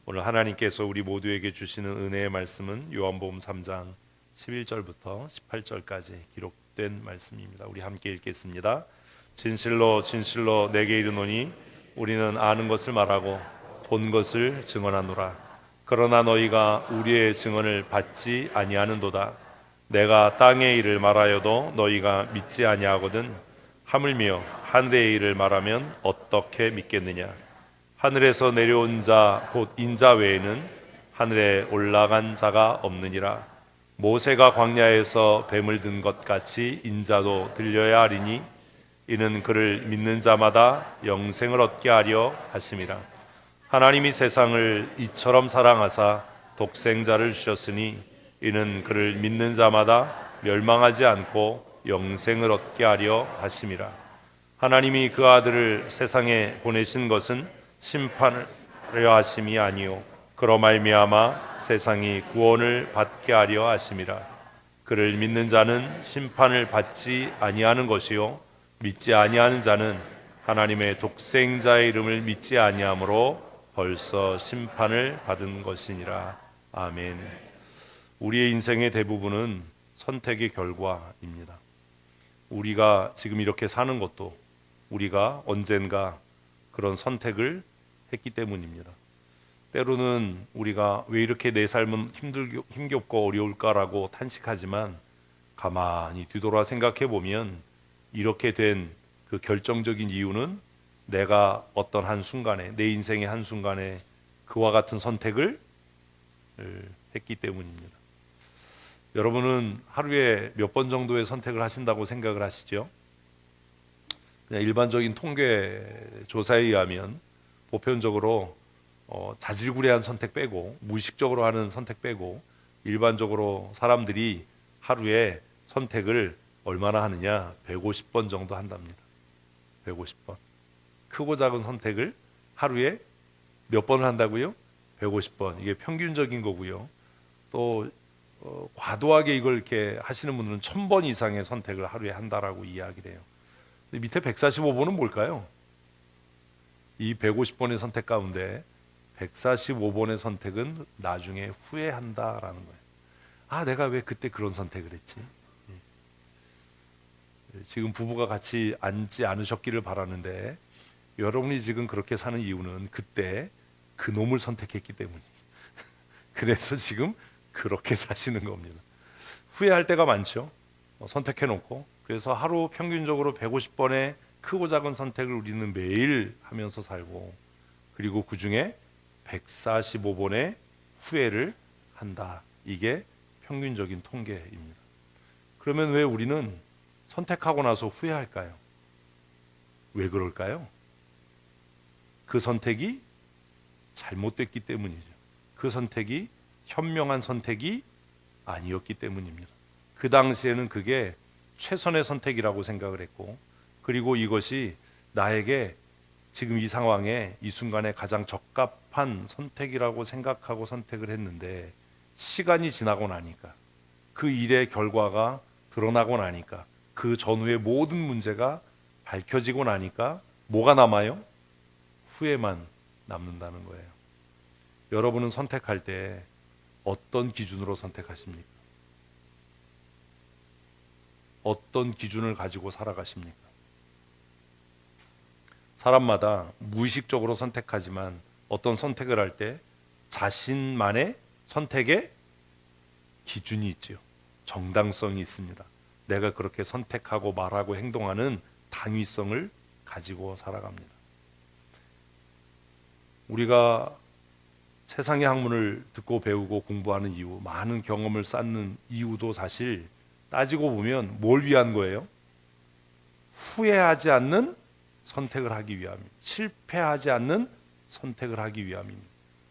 오늘 하나님께서 우리 모두에게 주시는 은혜의 말씀은 요한복음 3장 11절부터 18절까지 기록된 말씀입니다. 우리 함께 읽겠습니다. 진실로 진실로 내게 이르노니 우리는 아는 것을 말하고 본 것을 증언하노라. 그러나 너희가 우리의 증언을 받지 아니하는도다. 내가 땅의 일을 말하여도 너희가 믿지 아니하거든. 하물며 하늘의 일을 말하면 어떻게 믿겠느냐. 하늘에서 내려온 자 곧 인자 외에는 하늘에 올라간 자가 없느니라. 모세가 광야에서 뱀을 든 것 같이 인자도 들려야 하리니 이는 그를 믿는 자마다 영생을 얻게 하려 하심이라. 하나님이 세상을 이처럼 사랑하사 독생자를 주셨으니 이는 그를 믿는 자마다 멸망하지 않고 영생을 얻게 하려 하심이라. 하나님이 그 아들을 세상에 보내신 것은 심판을 하려 하심이 아니요 그로 말미암아 세상이 구원을 받게 하려 하심이라. 그를 믿는 자는 심판을 받지 아니하는 것이요 믿지 아니하는 자는 하나님의 독생자의 이름을 믿지 아니하므로 벌써 심판을 받은 것이니라. 아멘. 우리의 인생의 대부분은 선택의 결과입니다. 우리가 지금 이렇게 사는 것도 우리가 언젠가 그런 선택을 했기 때문입니다. 때로는 우리가 왜 이렇게 내 삶은 힘겹고 어려울까라고 탄식하지만 가만히 뒤돌아 생각해 보면 이렇게 된 그 결정적인 이유는 내가 어떤 한순간에 내 인생의 한순간에 그와 같은 선택을 했기 때문입니다. 여러분은 하루에 몇 번 정도의 선택을 하신다고 생각을 하시죠? 그냥 일반적인 통계 조사에 의하면 보편적으로 자질구레한 선택 빼고 무의식적으로 하는 선택 빼고 일반적으로 사람들이 하루에 선택을 얼마나 하느냐 150번 정도 한답니다. 150번. 크고 작은 선택을 하루에 몇 번을 한다고요? 150번. 이게 평균적인 거고요. 또 과도하게 이걸 이렇게 하시는 분들은 1000번 이상의 선택을 하루에 한다라고 이야기를 해요. 밑에 145번은 뭘까요? 이 150번의 선택 가운데 145번의 선택은 나중에 후회한다라는 거예요. 아, 내가 왜 그때 그런 선택을 했지? 지금 부부가 같이 앉지 않으셨기를 바라는데 여러분이 지금 그렇게 사는 이유는 그때 그 놈을 선택했기 때문이에요. 그래서 지금 그렇게 사시는 겁니다. 후회할 때가 많죠. 선택해놓고. 그래서 하루 평균적으로 150번의 크고 작은 선택을 우리는 매일 하면서 살고, 그리고 그 중에 145번의 후회를 한다. 이게 평균적인 통계입니다. 그러면 왜 우리는 선택하고 나서 후회할까요? 왜 그럴까요? 그 선택이 잘못됐기 때문이죠. 그 선택이 현명한 선택이 아니었기 때문입니다. 그 당시에는 그게 최선의 선택이라고 생각을 했고, 그리고 이것이 나에게 지금 이 상황에 이 순간에 가장 적합한 선택이라고 생각하고 선택을 했는데, 시간이 지나고 나니까 그 일의 결과가 드러나고 나니까 그 전후의 모든 문제가 밝혀지고 나니까 뭐가 남아요? 후회만 남는다는 거예요. 여러분은 선택할 때 어떤 기준으로 선택하십니까? 어떤 기준을 가지고 살아가십니까? 사람마다 무의식적으로 선택하지만 어떤 선택을 할 때 자신만의 선택의 기준이 있죠. 정당성이 있습니다. 내가 그렇게 선택하고 말하고 행동하는 당위성을 가지고 살아갑니다. 우리가 세상의 학문을 듣고 배우고 공부하는 이유, 많은 경험을 쌓는 이유도 사실 따지고 보면 뭘 위한 거예요? 후회하지 않는 선택을 하기 위함입니다. 실패하지 않는 선택을 하기 위함입니다.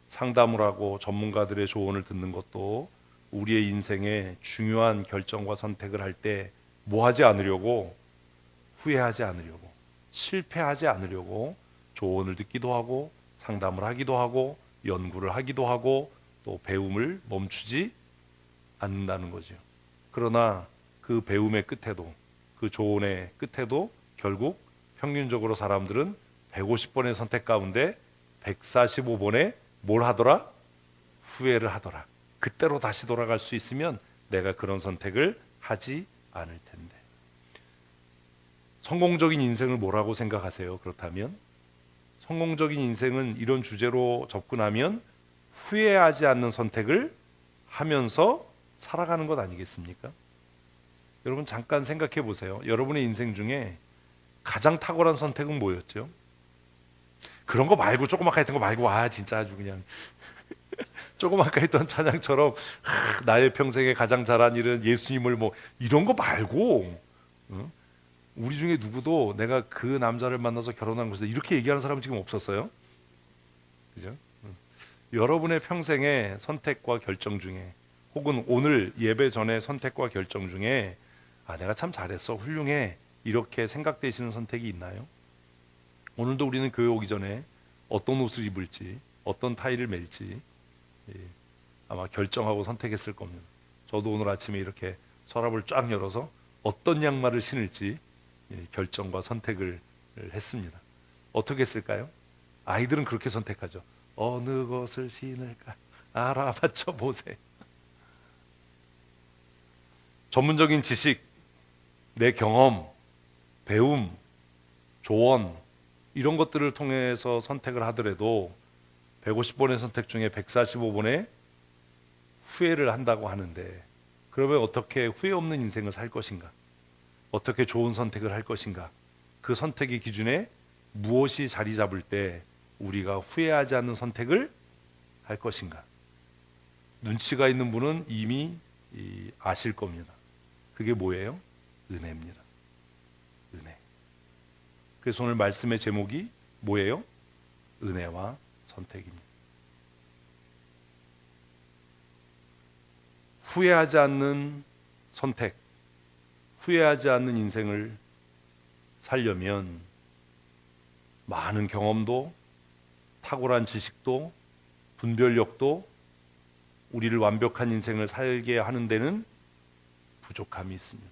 상담을 하고 전문가들의 조언을 듣는 것도 우리의 인생의 중요한 결정과 선택을 할 때 뭐 하지 않으려고? 후회하지 않으려고, 실패하지 않으려고 조언을 듣기도 하고 상담을 하기도 하고 연구를 하기도 하고 또 배움을 멈추지 않는다는 거죠. 그러나 그 배움의 끝에도, 그 조언의 끝에도 결국 평균적으로 사람들은 150번의 선택 가운데 145번의 뭘 하더라? 후회를 하더라. 그때로 다시 돌아갈 수 있으면 내가 그런 선택을 하지 않을 텐데. 성공적인 인생을 뭐라고 생각하세요? 그렇다면 성공적인 인생은 이런 주제로 접근하면 후회하지 않는 선택을 하면서 살아가는 것 아니겠습니까? 여러분 잠깐 생각해 보세요. 여러분의 인생 중에 가장 탁월한 선택은 뭐였죠? 그런 거 말고 조그맣게 했던 거 말고 진짜 아주 그냥 조그맣게 했던 찬양처럼 나의 평생에 가장 잘한 일은 예수님을 뭐 이런 거 말고 응? 우리 중에 누구도 내가 그 남자를 만나서 결혼한 것이다 이렇게 얘기하는 사람은 지금 없었어요. 그죠? 여러분의 평생의 선택과 결정 중에 혹은 오늘 예배 전에 선택과 결정 중에 내가 참 잘했어 훌륭해 이렇게 생각되시는 선택이 있나요? 오늘도 우리는 교회 오기 전에 어떤 옷을 입을지 어떤 타이를 멜지 아마 결정하고 선택했을 겁니다. 저도 오늘 아침에 이렇게 서랍을 쫙 열어서 어떤 양말을 신을지 결정과 선택을 했습니다. 어떻게 했을까요? 아이들은 그렇게 선택하죠. 어느 것을 신을까 알아맞혀 보세요. 전문적인 지식, 내 경험, 배움, 조언 이런 것들을 통해서 선택을 하더라도 150번의 선택 중에 145번의 후회를 한다고 하는데 그러면 어떻게 후회 없는 인생을 살 것인가? 어떻게 좋은 선택을 할 것인가? 그 선택의 기준에 무엇이 자리 잡을 때 우리가 후회하지 않는 선택을 할 것인가? 눈치가 있는 분은 이미 아실 겁니다. 그게 뭐예요? 은혜입니다. 은혜. 그래서 오늘 말씀의 제목이 뭐예요? 은혜와 선택입니다. 후회하지 않는 선택, 후회하지 않는 인생을 살려면 많은 경험도 탁월한 지식도 분별력도 우리를 완벽한 인생을 살게 하는 데는 부족함이 있습니다.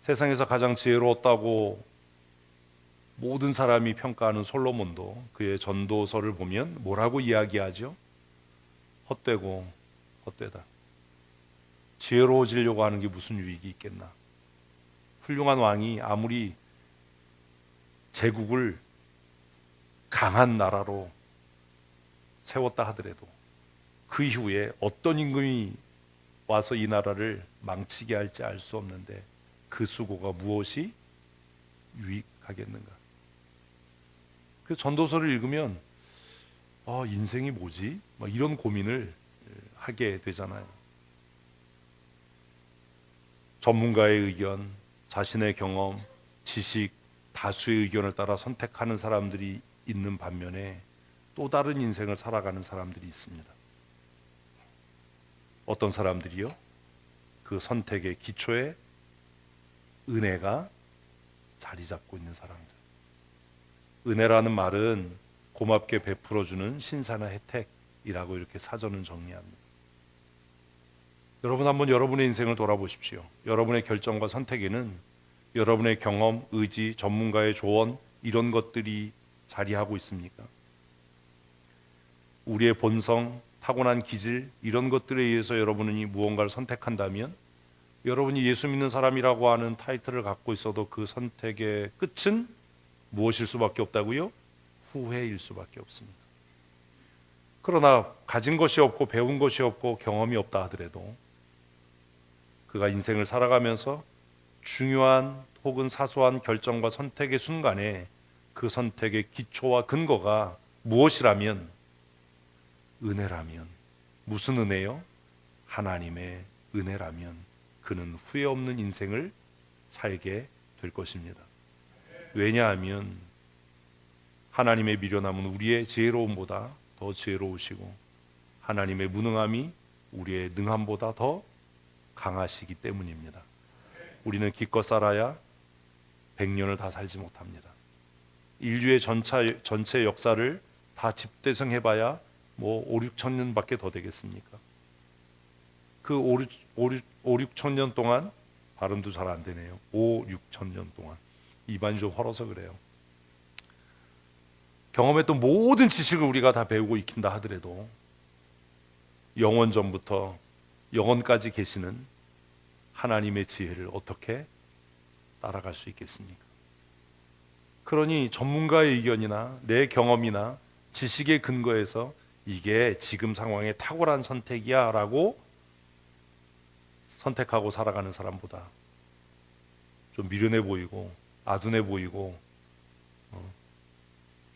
세상에서 가장 지혜로웠다고 모든 사람이 평가하는 솔로몬도 그의 전도서를 보면 뭐라고 이야기하죠? 헛되고 헛되다. 지혜로워지려고 하는 게 무슨 유익이 있겠나? 훌륭한 왕이 아무리 제국을 강한 나라로 세웠다 하더라도 그 이후에 어떤 임금이 와서 이 나라를 망치게 할지 알 수 없는데 그 수고가 무엇이 유익하겠는가? 그 전도서를 읽으면 인생이 뭐지? 이런 고민을 하게 되잖아요. 전문가의 의견, 자신의 경험, 지식, 다수의 의견을 따라 선택하는 사람들이 있는 반면에 또 다른 인생을 살아가는 사람들이 있습니다. 어떤 사람들이요? 그 선택의 기초에 은혜가 자리 잡고 있는 사람들. 은혜라는 말은 고맙게 베풀어주는 신사나 혜택이라고 이렇게 사전은 정리합니다. 여러분 한번 여러분의 인생을 돌아보십시오. 여러분의 결정과 선택에는 여러분의 경험, 의지, 전문가의 조언 이런 것들이 자리하고 있습니까? 우리의 본성, 타고난 기질 이런 것들에 의해서 여러분이 무언가를 선택한다면 여러분이 예수 믿는 사람이라고 하는 타이틀을 갖고 있어도 그 선택의 끝은 무엇일 수밖에 없다고요? 후회일 수밖에 없습니다. 그러나 가진 것이 없고 배운 것이 없고 경험이 없다 하더라도 그가 인생을 살아가면서 중요한 혹은 사소한 결정과 선택의 순간에 그 선택의 기초와 근거가 무엇이라면 은혜라면 무슨 은혜요? 하나님의 은혜라면 그는 후회 없는 인생을 살게 될 것입니다. 왜냐하면 하나님의 미련함은 우리의 지혜로움보다 더 지혜로우시고 하나님의 무능함이 우리의 능함보다 더 강하시기 때문입니다. 우리는 기껏 살아야 100년을 다 살지 못합니다. 인류의 전체 역사를 다 집대성해봐야 5, 6천 년밖에 더 되겠습니까? 그 5, 6천 년 동안 발음도 잘 안 되네요. 5, 6천 년 동안 입안이 좀 헐어서 그래요. 경험했던 모든 지식을 우리가 다 배우고 익힌다 하더라도 영원 전부터 영원까지 계시는 하나님의 지혜를 어떻게 따라갈 수 있겠습니까? 그러니 전문가의 의견이나 내 경험이나 지식의 근거에서 이게 지금 상황에 탁월한 선택이야 라고 선택하고 살아가는 사람보다 좀 미련해 보이고 아둔해 보이고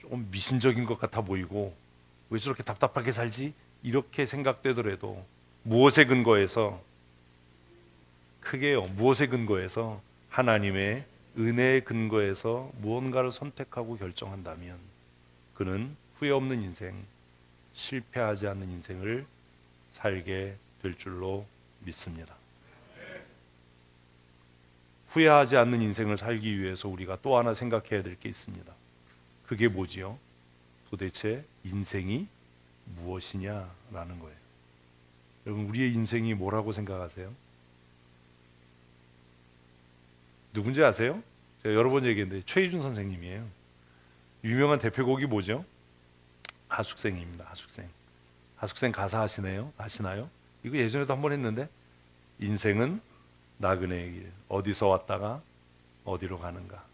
좀 미신적인 것 같아 보이고 왜 저렇게 답답하게 살지? 이렇게 생각되더라도 무엇에 근거해서 크게요, 무엇에 근거해서 하나님의 은혜의 근거에서 무언가를 선택하고 결정한다면 그는 후회 없는 인생, 실패하지 않는 인생을 살게 될 줄로 믿습니다. 후회하지 않는 인생을 살기 위해서 우리가 또 하나 생각해야 될 게 있습니다. 그게 뭐지요? 도대체 인생이 무엇이냐라는 거예요. 여러분, 우리의 인생이 뭐라고 생각하세요? 누군지 아세요? 제가 여러 번 얘기했는데 최희준 선생님이에요. 유명한 대표곡이 뭐죠? 하숙생입니다. 하숙생. 하숙생 가사 아시나요? 이거 예전에도 한번 했는데 인생은 나그네의 길, 어디서 왔다가 어디로 가는가.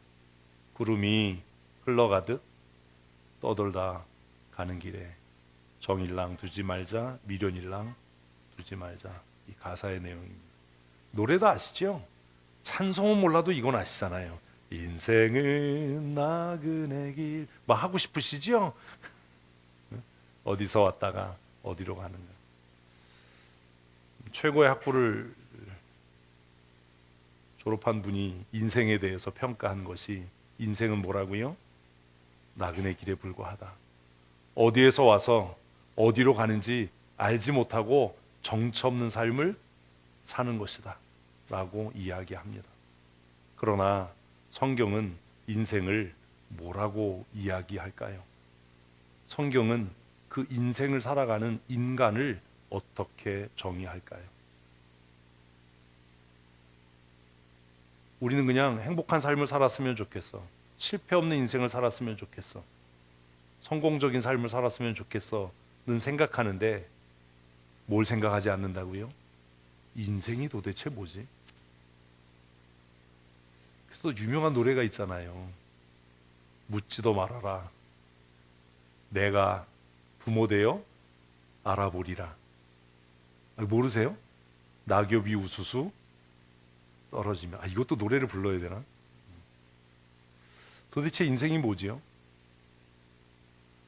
구름이 흘러가듯 떠돌다 가는 길에 정일랑 두지 말자, 미련일랑 두지 말자. 이 가사의 내용입니다. 노래도 아시죠? 찬송은 몰라도 이건 아시잖아요. 인생은 나그네 길 막 하고 싶으시죠? 어디서 왔다가 어디로 가는가. 최고의 학부를 졸업한 분이 인생에 대해서 평가한 것이 인생은 뭐라고요? 나그네 길에 불과하다. 어디에서 와서 어디로 가는지 알지 못하고 정처 없는 삶을 사는 것이다 라고 이야기합니다. 그러나 성경은 인생을 뭐라고 이야기할까요? 성경은 그 인생을 살아가는 인간을 어떻게 정의할까요? 우리는 그냥 행복한 삶을 살았으면 좋겠어. 실패 없는 인생을 살았으면 좋겠어. 성공적인 삶을 살았으면 좋겠어는 생각하는데 뭘 생각하지 않는다고요? 인생이 도대체 뭐지? 그래서 유명한 노래가 있잖아요. 묻지도 말아라. 내가 부모 되어 알아보리라. 모르세요? 낙엽이 우수수 떨어지면. 이것도 노래를 불러야 되나? 도대체 인생이 뭐지요?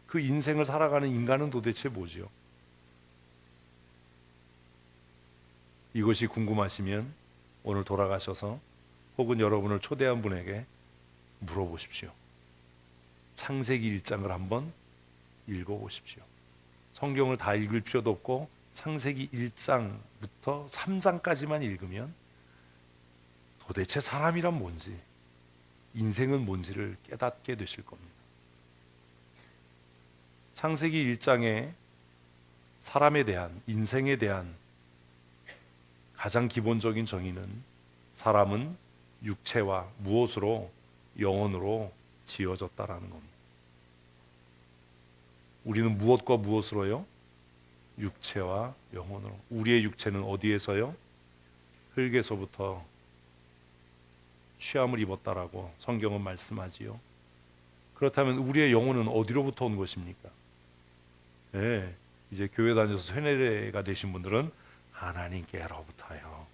그 인생을 살아가는 인간은 도대체 뭐지요? 이것이 궁금하시면 오늘 돌아가셔서 혹은 여러분을 초대한 분에게 물어보십시오. 창세기 1장을 한번 읽어보십시오. 성경을 다 읽을 필요도 없고 창세기 1장부터 3장까지만 읽으면 도대체 사람이란 뭔지, 인생은 뭔지를 깨닫게 되실 겁니다. 창세기 1장에 사람에 대한, 인생에 대한 가장 기본적인 정의는 사람은 육체와 무엇으로? 영혼으로 지어졌다라는 겁니다. 우리는 무엇과 무엇으로요? 육체와 영혼으로. 우리의 육체는 어디에서요? 흙에서부터 취함을 입었다라고 성경은 말씀하지요. 그렇다면 우리의 영혼은 어디로부터 온 것입니까? 네, 이제 교회 다녀서 세례가 되신 분들은 하나님께로부터요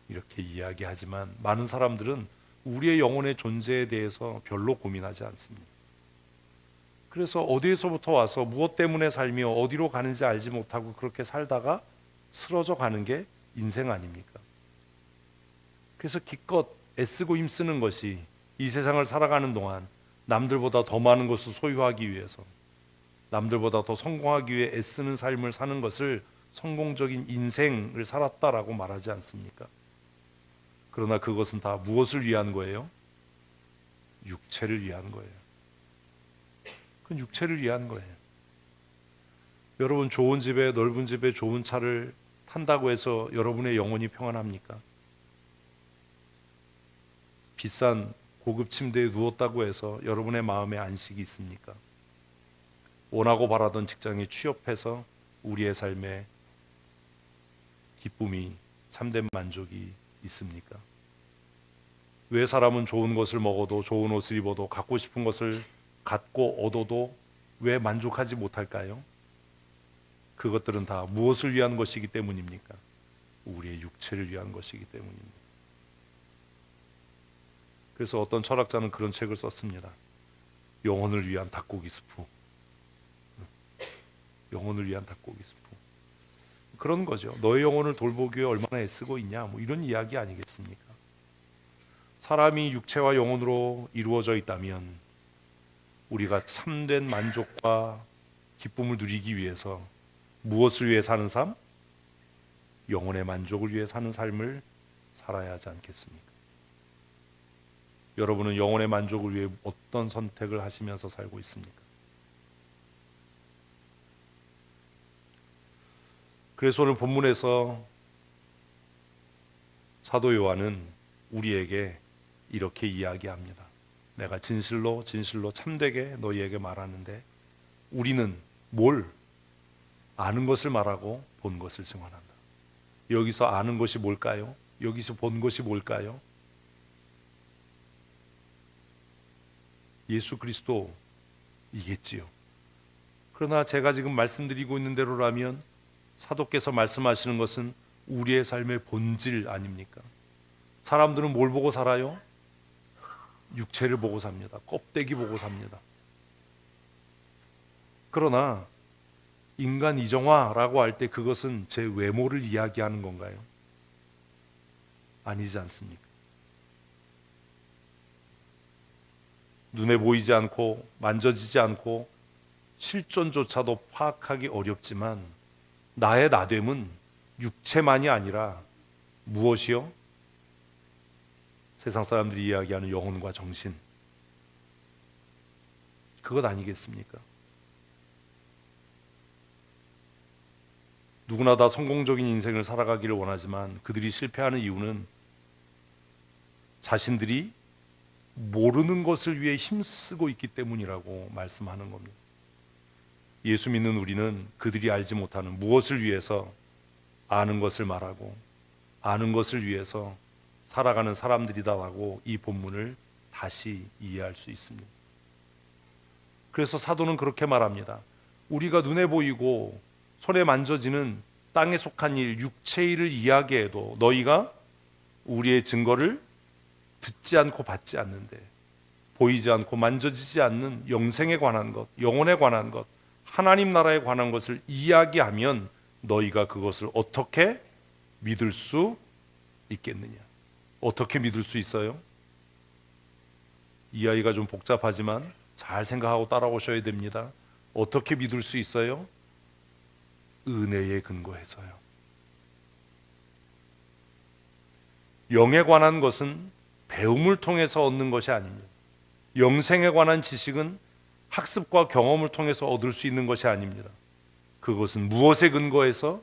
이렇게 이야기하지만 많은 사람들은 우리의 영혼의 존재에 대해서 별로 고민하지 않습니다. 그래서 어디에서부터 와서 무엇 때문에 살며 어디로 가는지 알지 못하고 그렇게 살다가 쓰러져 가는 게 인생 아닙니까? 그래서 기껏 애쓰고 힘쓰는 것이 이 세상을 살아가는 동안 남들보다 더 많은 것을 소유하기 위해서, 남들보다 더 성공하기 위해 애쓰는 삶을 사는 것을 성공적인 인생을 살았다라고 말하지 않습니까? 그러나 그것은 다 무엇을 위한 거예요? 육체를 위한 거예요. 그건 육체를 위한 거예요. 여러분, 좋은 집에, 넓은 집에 좋은 차를 탄다고 해서 여러분의 영혼이 평안합니까? 비싼 고급 침대에 누웠다고 해서 여러분의 마음에 안식이 있습니까? 원하고 바라던 직장에 취업해서 우리의 삶에 기쁨이, 참된 만족이 있습니까? 왜 사람은 좋은 것을 먹어도, 좋은 옷을 입어도, 갖고 싶은 것을 갖고 얻어도 왜 만족하지 못할까요? 그것들은 다 무엇을 위한 것이기 때문입니까? 우리의 육체를 위한 것이기 때문입니다. 그래서 어떤 철학자는 그런 책을 썼습니다. 영혼을 위한 닭고기 스프. 영혼을 위한 닭고기 스프. 그런 거죠. 너의 영혼을 돌보기 위해 얼마나 애쓰고 있냐, 뭐 이런 이야기 아니겠습니까? 사람이 육체와 영혼으로 이루어져 있다면 우리가 참된 만족과 기쁨을 누리기 위해서 무엇을 위해 사는 삶? 영혼의 만족을 위해 사는 삶을 살아야 하지 않겠습니까? 여러분은 영혼의 만족을 위해 어떤 선택을 하시면서 살고 있습니까? 그래서 오늘 본문에서 사도 요한은 우리에게 이렇게 이야기합니다. 내가 진실로 진실로 참되게 너희에게 말하는데 우리는 뭘? 아는 것을 말하고 본 것을 증언한다. 여기서 아는 것이 뭘까요? 여기서 본 것이 뭘까요? 예수 그리스도이겠지요. 그러나 제가 지금 말씀드리고 있는 대로라면 사도께서 말씀하시는 것은 우리의 삶의 본질 아닙니까? 사람들은 뭘 보고 살아요? 육체를 보고 삽니다. 껍데기 보고 삽니다. 그러나 인간 이정화라고 할 때 그것은 제 외모를 이야기하는 건가요? 아니지 않습니까? 눈에 보이지 않고 만져지지 않고 실존조차도 파악하기 어렵지만 나의 나됨은 육체만이 아니라 무엇이요? 세상 사람들이 이야기하는 영혼과 정신, 그것 아니겠습니까? 누구나 다 성공적인 인생을 살아가기를 원하지만 그들이 실패하는 이유는 자신들이 모르는 것을 위해 힘쓰고 있기 때문이라고 말씀하는 겁니다. 예수 믿는 우리는 그들이 알지 못하는 무엇을 위해서 아는 것을 말하고 아는 것을 위해서 살아가는 사람들이다라고 이 본문을 다시 이해할 수 있습니다. 그래서 사도는 그렇게 말합니다. 우리가 눈에 보이고 손에 만져지는 땅에 속한 일, 육체의 일을 이야기해도 너희가 우리의 증거를 듣지 않고 받지 않는데 보이지 않고 만져지지 않는 영생에 관한 것, 영혼에 관한 것, 하나님 나라에 관한 것을 이야기하면 너희가 그것을 어떻게 믿을 수 있겠느냐? 어떻게 믿을 수 있어요? 이야기가 좀 복잡하지만 잘 생각하고 따라오셔야 됩니다. 어떻게 믿을 수 있어요? 은혜에 근거해서요. 영에 관한 것은 배움을 통해서 얻는 것이 아닙니다. 영생에 관한 지식은 학습과 경험을 통해서 얻을 수 있는 것이 아닙니다. 그것은 무엇에 근거해서?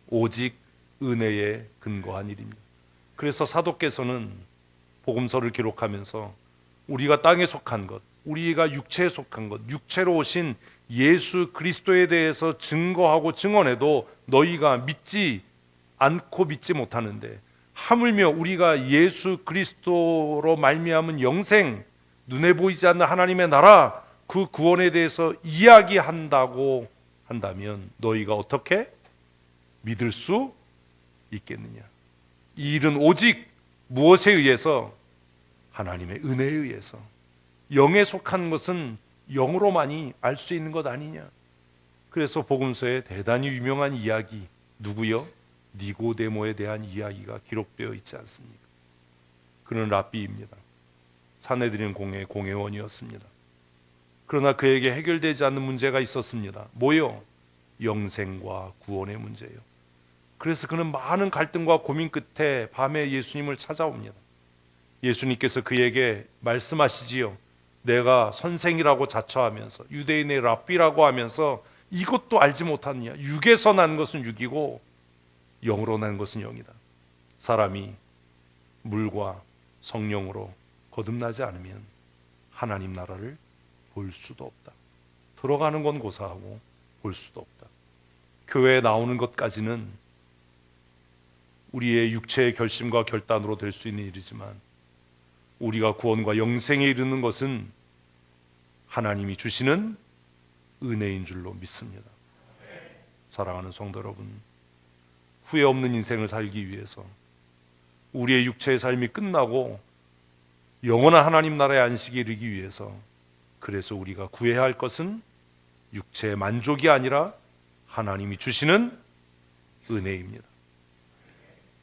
오직 은혜에 근거한 일입니다. 그래서 사도께서는 복음서를 기록하면서 우리가 땅에 속한 것, 우리가 육체에 속한 것, 육체로 오신 예수 그리스도에 대해서 증거하고 증언해도 너희가 믿지 않고 믿지 못하는데 하물며 우리가 예수 그리스도로 말미암은 영생, 눈에 보이지 않는 하나님의 나라, 그 구원에 대해서 이야기한다고 한다면 너희가 어떻게 믿을 수 있겠느냐? 이 일은 오직 무엇에 의해서? 하나님의 은혜에 의해서. 영에 속한 것은 영으로만이 알 수 있는 것 아니냐? 그래서 복음서에 대단히 유명한 이야기, 누구요? 니고데모에 대한 이야기가 기록되어 있지 않습니까? 그는 랍비입니다. 산헤드린 공회의 공회원이었습니다. 그러나 그에게 해결되지 않는 문제가 있었습니다. 뭐요? 영생과 구원의 문제요. 그래서 그는 많은 갈등과 고민 끝에 밤에 예수님을 찾아옵니다. 예수님께서 그에게 말씀하시지요. 내가 선생이라고 자처하면서 유대인의 랍비라고 하면서 이것도 알지 못하느냐? 육에서 난 것은 육이고 영으로 난 것은 영이다. 사람이 물과 성령으로 거듭나지 않으면 하나님 나라를 볼 수도 없다. 들어가는 건 고사하고 볼 수도 없다. 교회에 나오는 것까지는 우리의 육체의 결심과 결단으로 될 수 있는 일이지만 우리가 구원과 영생에 이르는 것은 하나님이 주시는 은혜인 줄로 믿습니다. 사랑하는 성도 여러분, 후회 없는 인생을 살기 위해서 우리의 육체의 삶이 끝나고 영원한 하나님 나라의 안식에 이르기 위해서, 그래서 우리가 구해야 할 것은 육체의 만족이 아니라 하나님이 주시는 은혜입니다.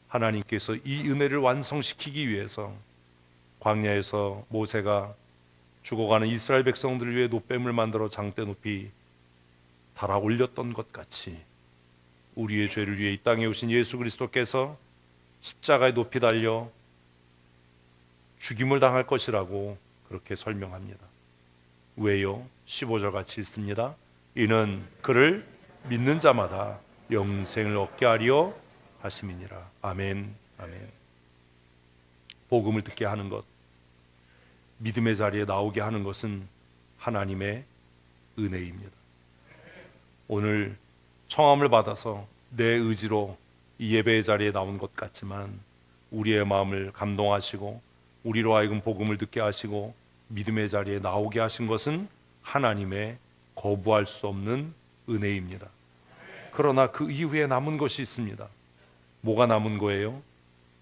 하나님께서 이 은혜를 완성시키기 위해서 광야에서 모세가 죽어가는 이스라엘 백성들을 위해 놋뱀을 만들어 장대 높이 달아 올렸던 것 같이 우리의 죄를 위해 이 땅에 오신 예수 그리스도께서 십자가에 높이 달려 죽임을 당할 것이라고 그렇게 설명합니다. 왜요? 15절 같이 읽습니다. 이는 그를 믿는 자마다 영생을 얻게 하려 하심이니라. 아멘. 아멘. 복음을 듣게 하는 것, 믿음의 자리에 나오게 하는 것은 하나님의 은혜입니다. 오늘 청함을 받아서 내 의지로 이 예배의 자리에 나온 것 같지만 우리의 마음을 감동하시고 우리로 하여금 복음을 듣게 하시고 믿음의 자리에 나오게 하신 것은 하나님의 거부할 수 없는 은혜입니다. 그러나 그 이후에 남은 것이 있습니다. 뭐가 남은 거예요?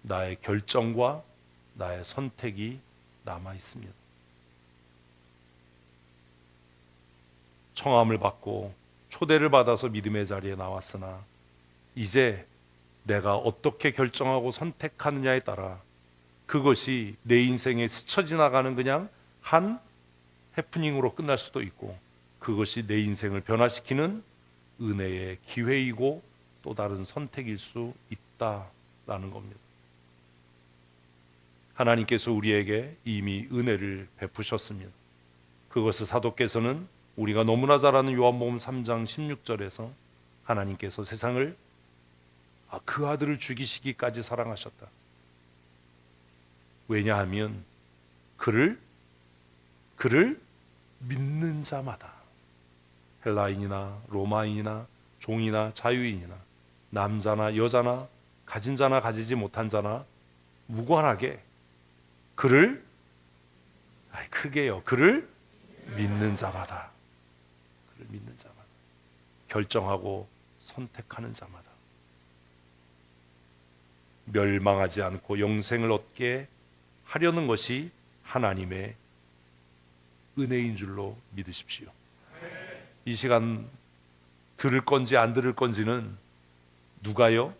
나의 결정과 나의 선택이 남아 있습니다. 청함을 받고 초대를 받아서 믿음의 자리에 나왔으나 이제 내가 어떻게 결정하고 선택하느냐에 따라 그것이 내 인생에 스쳐 지나가는 그냥 한 해프닝으로 끝날 수도 있고, 그것이 내 인생을 변화시키는 은혜의 기회이고 또 다른 선택일 수 있다라는 겁니다. 하나님께서 우리에게 이미 은혜를 베푸셨습니다. 그것을 사도께서는 우리가 너무나 잘 아는 요한복음 3장 16절에서 하나님께서 세상을 그 아들을 죽이시기까지 사랑하셨다. 왜냐하면 그를 믿는 자마다, 헬라인이나 로마인이나 종이나 자유인이나 남자나 여자나 가진 자나 가지지 못한 자나 무관하게 그를 믿는 자마다, 그를 믿는 자마다, 결정하고 선택하는 자마다 멸망하지 않고 영생을 얻게 하려는 것이 하나님의 은혜인 줄로 믿으십시오. 이 시간 들을 건지 안 들을 건지는 누가요?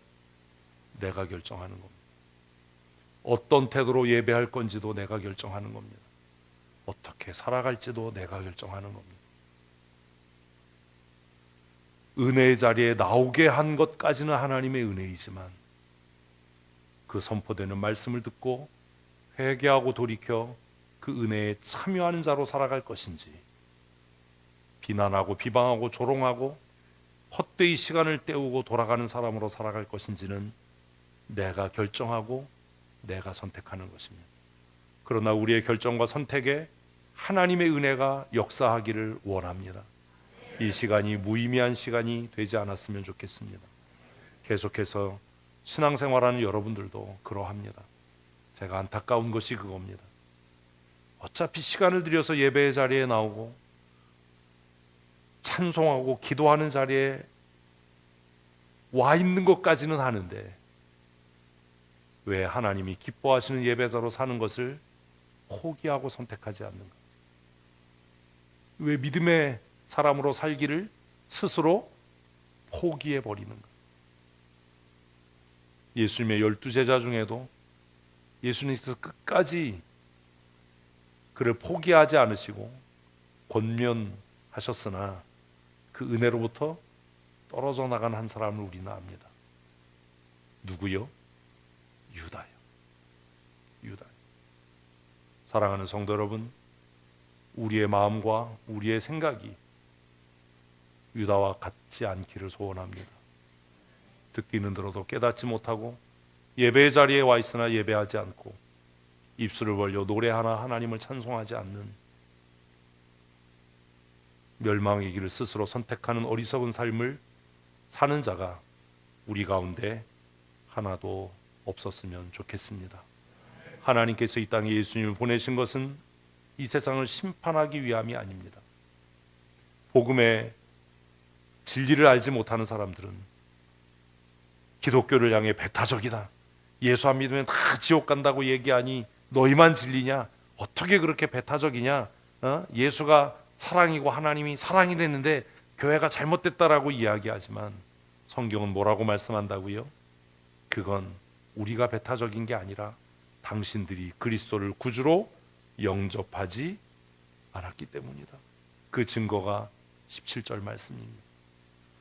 내가 결정하는 겁니다. 어떤 태도로 예배할 건지도 내가 결정하는 겁니다. 어떻게 살아갈지도 내가 결정하는 겁니다. 은혜의 자리에 나오게 한 것까지는 하나님의 은혜이지만 그 선포되는 말씀을 듣고 회개하고 돌이켜 그 은혜에 참여하는 자로 살아갈 것인지, 비난하고 비방하고 조롱하고 헛되이 시간을 때우고 돌아가는 사람으로 살아갈 것인지는 내가 결정하고 내가 선택하는 것입니다. 그러나 우리의 결정과 선택에 하나님의 은혜가 역사하기를 원합니다. 이 시간이 무의미한 시간이 되지 않았으면 좋겠습니다. 계속해서 신앙생활하는 여러분들도 그러합니다. 제가 안타까운 것이 그겁니다. 어차피 시간을 들여서 예배의 자리에 나오고 찬송하고 기도하는 자리에 와 있는 것까지는 하는데 왜 하나님이 기뻐하시는 예배자로 사는 것을 포기하고 선택하지 않는가? 왜 믿음의 사람으로 살기를 스스로 포기해 버리는가? 예수님의 12제자 중에도 예수님께서 끝까지 그를 포기하지 않으시고 권면하셨으나 그 은혜로부터 떨어져 나간 한 사람을 우리는 압니다. 누구요? 유다요. 유다. 사랑하는 성도 여러분, 우리의 마음과 우리의 생각이 유다와 같지 않기를 소원합니다. 듣기는 들어도 깨닫지 못하고 예배의 자리에 와 있으나 예배하지 않고 입술을 벌려 노래하나 하나님을 찬송하지 않는 멸망의 길을 스스로 선택하는 어리석은 삶을 사는 자가 우리 가운데 하나도 없었으면 좋겠습니다. 하나님께서 이 땅에 예수님을 보내신 것은 이 세상을 심판하기 위함이 아닙니다. 복음의 진리를 알지 못하는 사람들은 기독교를 향해 배타적이다, 예수 안 믿으면 다 지옥 간다고 얘기하니 너희만 진리냐, 어떻게 그렇게 배타적이냐, 예수가 사랑이고 하나님이 사랑이랬는데 교회가 잘못됐다라고 이야기하지만 성경은 뭐라고 말씀한다고요? 그건 우리가 배타적인 게 아니라 당신들이 그리스도를 구주로 영접하지 않았기 때문이다. 그 증거가 17절 말씀입니다.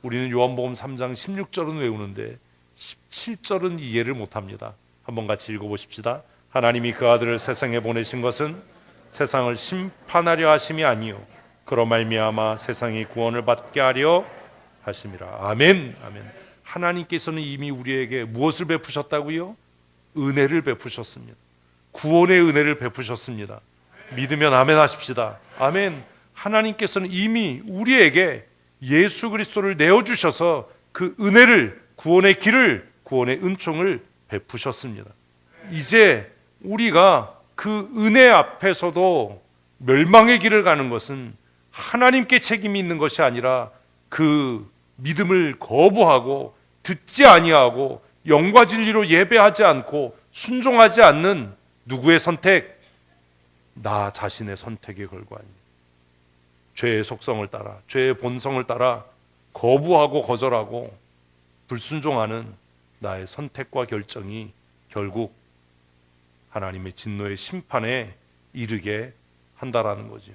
우리는 요한복음 3장 16절은 외우는데 17절은 이해를 못합니다. 한번 같이 읽어보십시다. 하나님이 그 아들을 세상에 보내신 것은 세상을 심판하려 하심이 아니요 그로 말미암아 세상이 구원을 받게 하려 하심이라. 아멘. 아멘. 하나님께서는 이미 우리에게 무엇을 베푸셨다고요? 은혜를 베푸셨습니다. 구원의 은혜를 베푸셨습니다. 믿으면 아멘 하십시다. 아멘. 하나님께서는 이미 우리에게 예수 그리스도를 내어주셔서 그 은혜를, 구원의 길을, 구원의 은총을 베푸셨습니다. 이제 우리가 그 은혜 앞에서도 멸망의 길을 가는 것은 하나님께 책임이 있는 것이 아니라 그 믿음을 거부하고 듣지 아니하고 영과 진리로 예배하지 않고 순종하지 않는 누구의 선택? 나 자신의 선택의 결과입니다. 죄의 속성을 따라, 죄의 본성을 따라 거부하고 거절하고 불순종하는 나의 선택과 결정이 결국 하나님의 진노의 심판에 이르게 한다라는 거죠.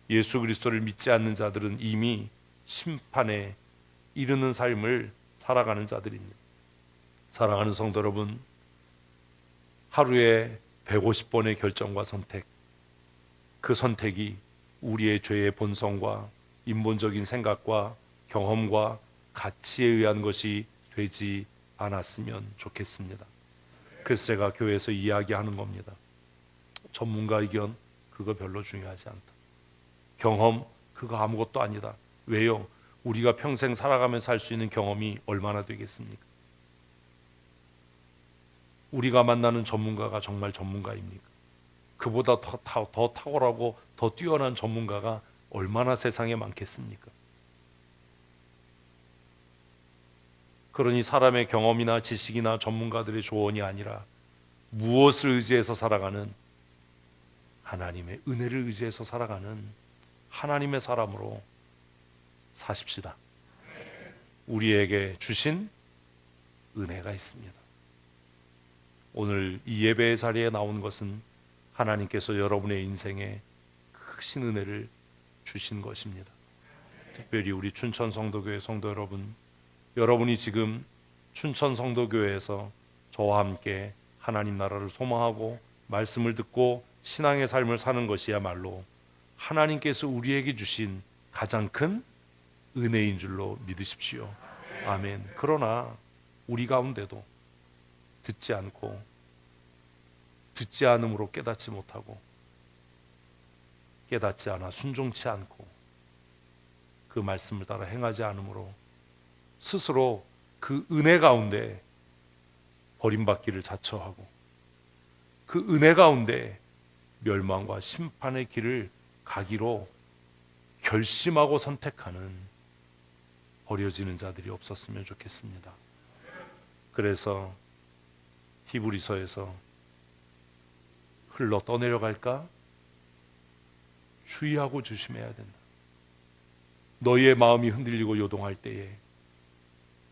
예수 그리스도를 믿지 않는 자들은 이미 심판에 이르는 삶을 살아가는 자들입니다. 사랑하는 성도 여러분, 하루에 150번의 결정과 선택, 그 선택이 우리의 죄의 본성과 인본적인 생각과 경험과 가치에 의한 것이 되지 않았으면 좋겠습니다. 그래서 제가 교회에서 이야기하는 겁니다. 전문가 의견 그거 별로 중요하지 않다. 경험 그거 아무것도 아니다. 왜요? 우리가 평생 살아가면서 할 수 있는 경험이 얼마나 되겠습니까? 우리가 만나는 전문가가 정말 전문가입니까? 그보다 더 탁월하고 더 뛰어난 전문가가 얼마나 세상에 많겠습니까? 그러니 사람의 경험이나 지식이나 전문가들의 조언이 아니라 무엇을 의지해서 살아가는, 하나님의 은혜를 의지해서 살아가는 하나님의 사람으로 사십시다. 우리에게 주신 은혜가 있습니다. 오늘 이 예배의 자리에 나온 것은 하나님께서 여러분의 인생에 크신 은혜를 주신 것입니다. 특별히 우리 춘천 성도교회 성도 여러분, 여러분이 지금 춘천 성도교회에서 저와 함께 하나님 나라를 소망하고 말씀을 듣고 신앙의 삶을 사는 것이야말로 하나님께서 우리에게 주신 가장 큰 은혜인 줄로 믿으십시오. 아멘. 그러나 우리 가운데도 듣지 않고 듣지 않음으로 깨닫지 못하고 깨닫지 않아 순종치 않고 그 말씀을 따라 행하지 않음으로 스스로 그 은혜 가운데 버림받기를 자처하고 그 은혜 가운데 멸망과 심판의 길을 가기로 결심하고 선택하는 버려지는 자들이 없었으면 좋겠습니다. 그래서 히브리서에서 흘러 떠내려갈까? 주의하고 조심해야 된다. 너희의 마음이 흔들리고 요동할 때에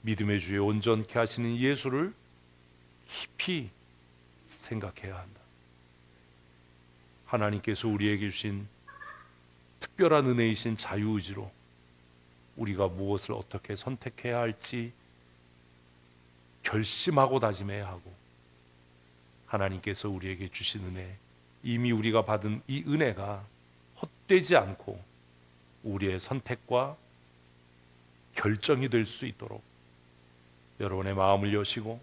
믿음의 주에 온전케 하시는 예수를 깊이 생각해야 한다. 하나님께서 우리에게 주신 특별한 은혜이신 자유의지로 우리가 무엇을 어떻게 선택해야 할지 결심하고 다짐해야 하고, 하나님께서 우리에게 주신 은혜, 이미 우리가 받은 이 은혜가 헛되지 않고 우리의 선택과 결정이 될 수 있도록 여러분의 마음을 여시고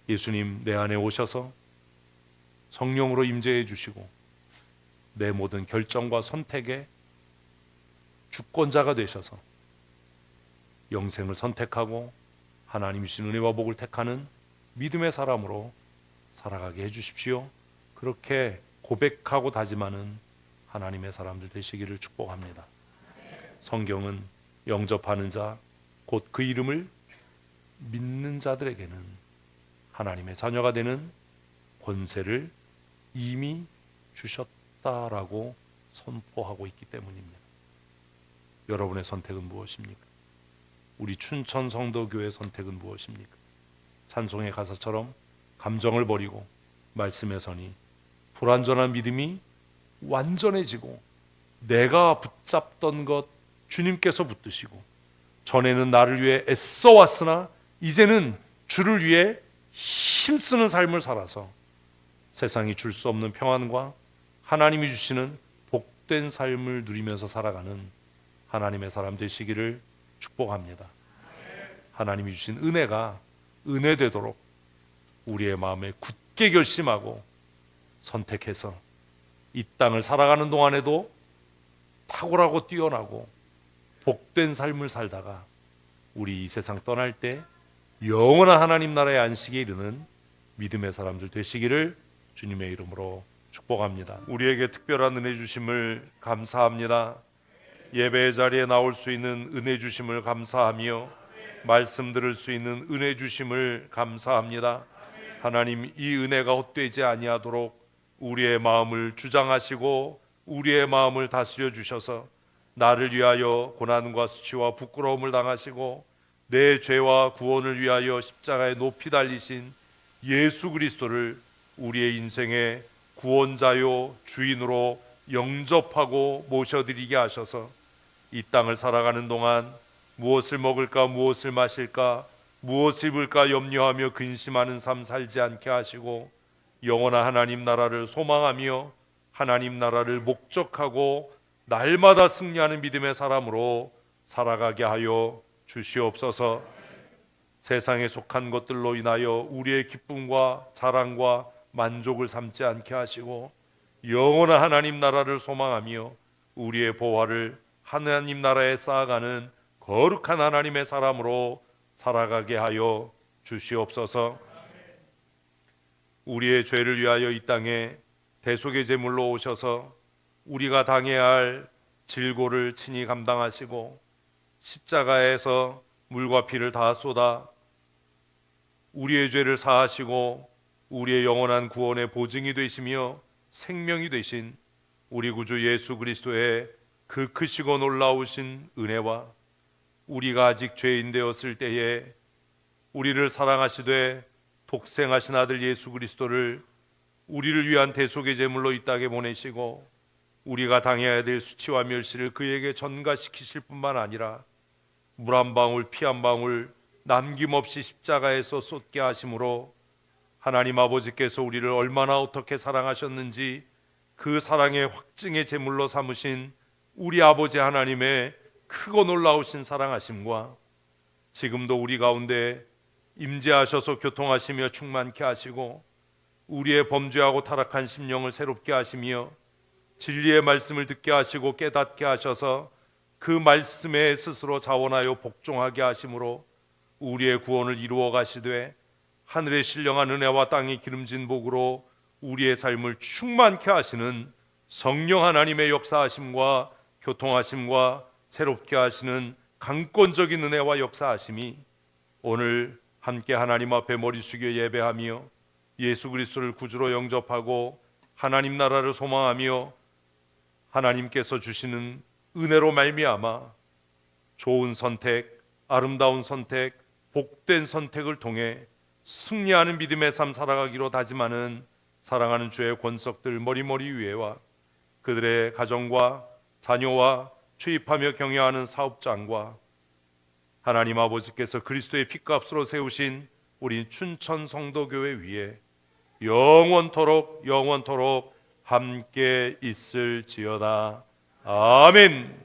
예수님 내 안에 오셔서 성령으로 임재해 주시고 내 모든 결정과 선택에 주권자가 되셔서 영생을 선택하고 하나님 주신 은혜와 복을 택하는 믿음의 사람으로 살아가게 해주십시오. 그렇게 고백하고 다짐하는 하나님의 사람들 되시기를 축복합니다. 성경은 영접하는 자, 곧 그 이름을 믿는 자들에게는 하나님의 자녀가 되는 권세를 이미 주셨다라고 선포하고 있기 때문입니다. 여러분의 선택은 무엇입니까? 우리 춘천 성도교회의 선택은 무엇입니까? 찬송의 가사처럼 감정을 버리고 말씀에 서니 불완전한 믿음이 완전해지고 내가 붙잡던 것 주님께서 붙드시고 전에는 나를 위해 애써 왔으나 이제는 주를 위해 힘쓰는 삶을 살아서 세상이 줄 수 없는 평안과 하나님이 주시는 복된 삶을 누리면서 살아가는 하나님의 사람 되시기를 축복합니다. 하나님이 주신 은혜가 은혜 되도록 우리의 마음에 굳게 결심하고 선택해서 이 땅을 살아가는 동안에도 탁월하고 뛰어나고 복된 삶을 살다가 우리 이 세상 떠날 때 영원한 하나님 나라의 안식에 이르는 믿음의 사람들 되시기를 주님의 이름으로 축복합니다. 우리에게 특별한 은혜 주심을 감사합니다. 예배의 자리에 나올 수 있는 은혜 주심을 감사하며 말씀 들을 수 있는 은혜 주심을 감사합니다. 하나님, 이 은혜가 헛되지 아니하도록 우리의 마음을 주장하시고 우리의 마음을 다스려 주셔서 나를 위하여 고난과 수치와 부끄러움을 당하시고 내 죄와 구원을 위하여 십자가에 높이 달리신 예수 그리스도를 우리의 인생의 구원자요 주인으로 영접하고 모셔드리게 하셔서 이 땅을 살아가는 동안 무엇을 먹을까 무엇을 마실까 무엇을 입을까 염려하며 근심하는 삶 살지 않게 하시고 영원한 하나님 나라를 소망하며 하나님 나라를 목적하고 날마다 승리하는 믿음의 사람으로 살아가게 하여 주시옵소서. 세상에 속한 것들로 인하여 우리의 기쁨과 자랑과 만족을 삼지 않게 하시고 영원한 하나님 나라를 소망하며 우리의 보화를 하나님 나라에 쌓아가는 거룩한 하나님의 사람으로 살아가게 하여 주시옵소서. 우리의 죄를 위하여 이 땅에 대속의 제물로 오셔서 우리가 당해야 할 질고를 친히 감당하시고 십자가에서 물과 피를 다 쏟아 우리의 죄를 사하시고 우리의 영원한 구원의 보증이 되시며 생명이 되신 우리 구주 예수 그리스도의 그 크시고 놀라우신 은혜와 우리가 아직 죄인 되었을 때에 우리를 사랑하시되 독생하신 아들 예수 그리스도를 우리를 위한 대속의 제물로 이 땅에 보내시고 우리가 당해야 될 수치와 멸시를 그에게 전가시키실 뿐만 아니라 물 한 방울 피 한 방울 남김없이 십자가에서 쏟게 하심으로 하나님 아버지께서 우리를 얼마나 어떻게 사랑하셨는지 그 사랑의 확증의 제물로 삼으신 우리 아버지 하나님의 크고 놀라우신 사랑하심과 지금도 우리 가운데 임재하셔서 교통하시며 충만케 하시고 우리의 범죄하고 타락한 심령을 새롭게 하시며 진리의 말씀을 듣게 하시고 깨닫게 하셔서 그 말씀에 스스로 자원하여 복종하게 하심으로 우리의 구원을 이루어 가시되 하늘의 신령한 은혜와 땅의 기름진 복으로 우리의 삶을 충만케 하시는 성령 하나님의 역사하심과 교통하심과 새롭게 하시는 강권적인 은혜와 역사하심이 오늘 함께 하나님 앞에 머리 숙여 예배하며 예수 그리스도를 구주로 영접하고 하나님 나라를 소망하며 하나님께서 주시는 은혜로 말미암아 좋은 선택, 아름다운 선택, 복된 선택을 통해 승리하는 믿음의 삶 살아가기로 다짐하는 사랑하는 주의 권석들 머리머리 위에와 그들의 가정과 자녀와 취입하며 경영하는 사업장과 하나님 아버지께서 그리스도의 핏값으로 세우신 우리 춘천 성도교회 위에 영원토록 함께 있을지어다. 아멘.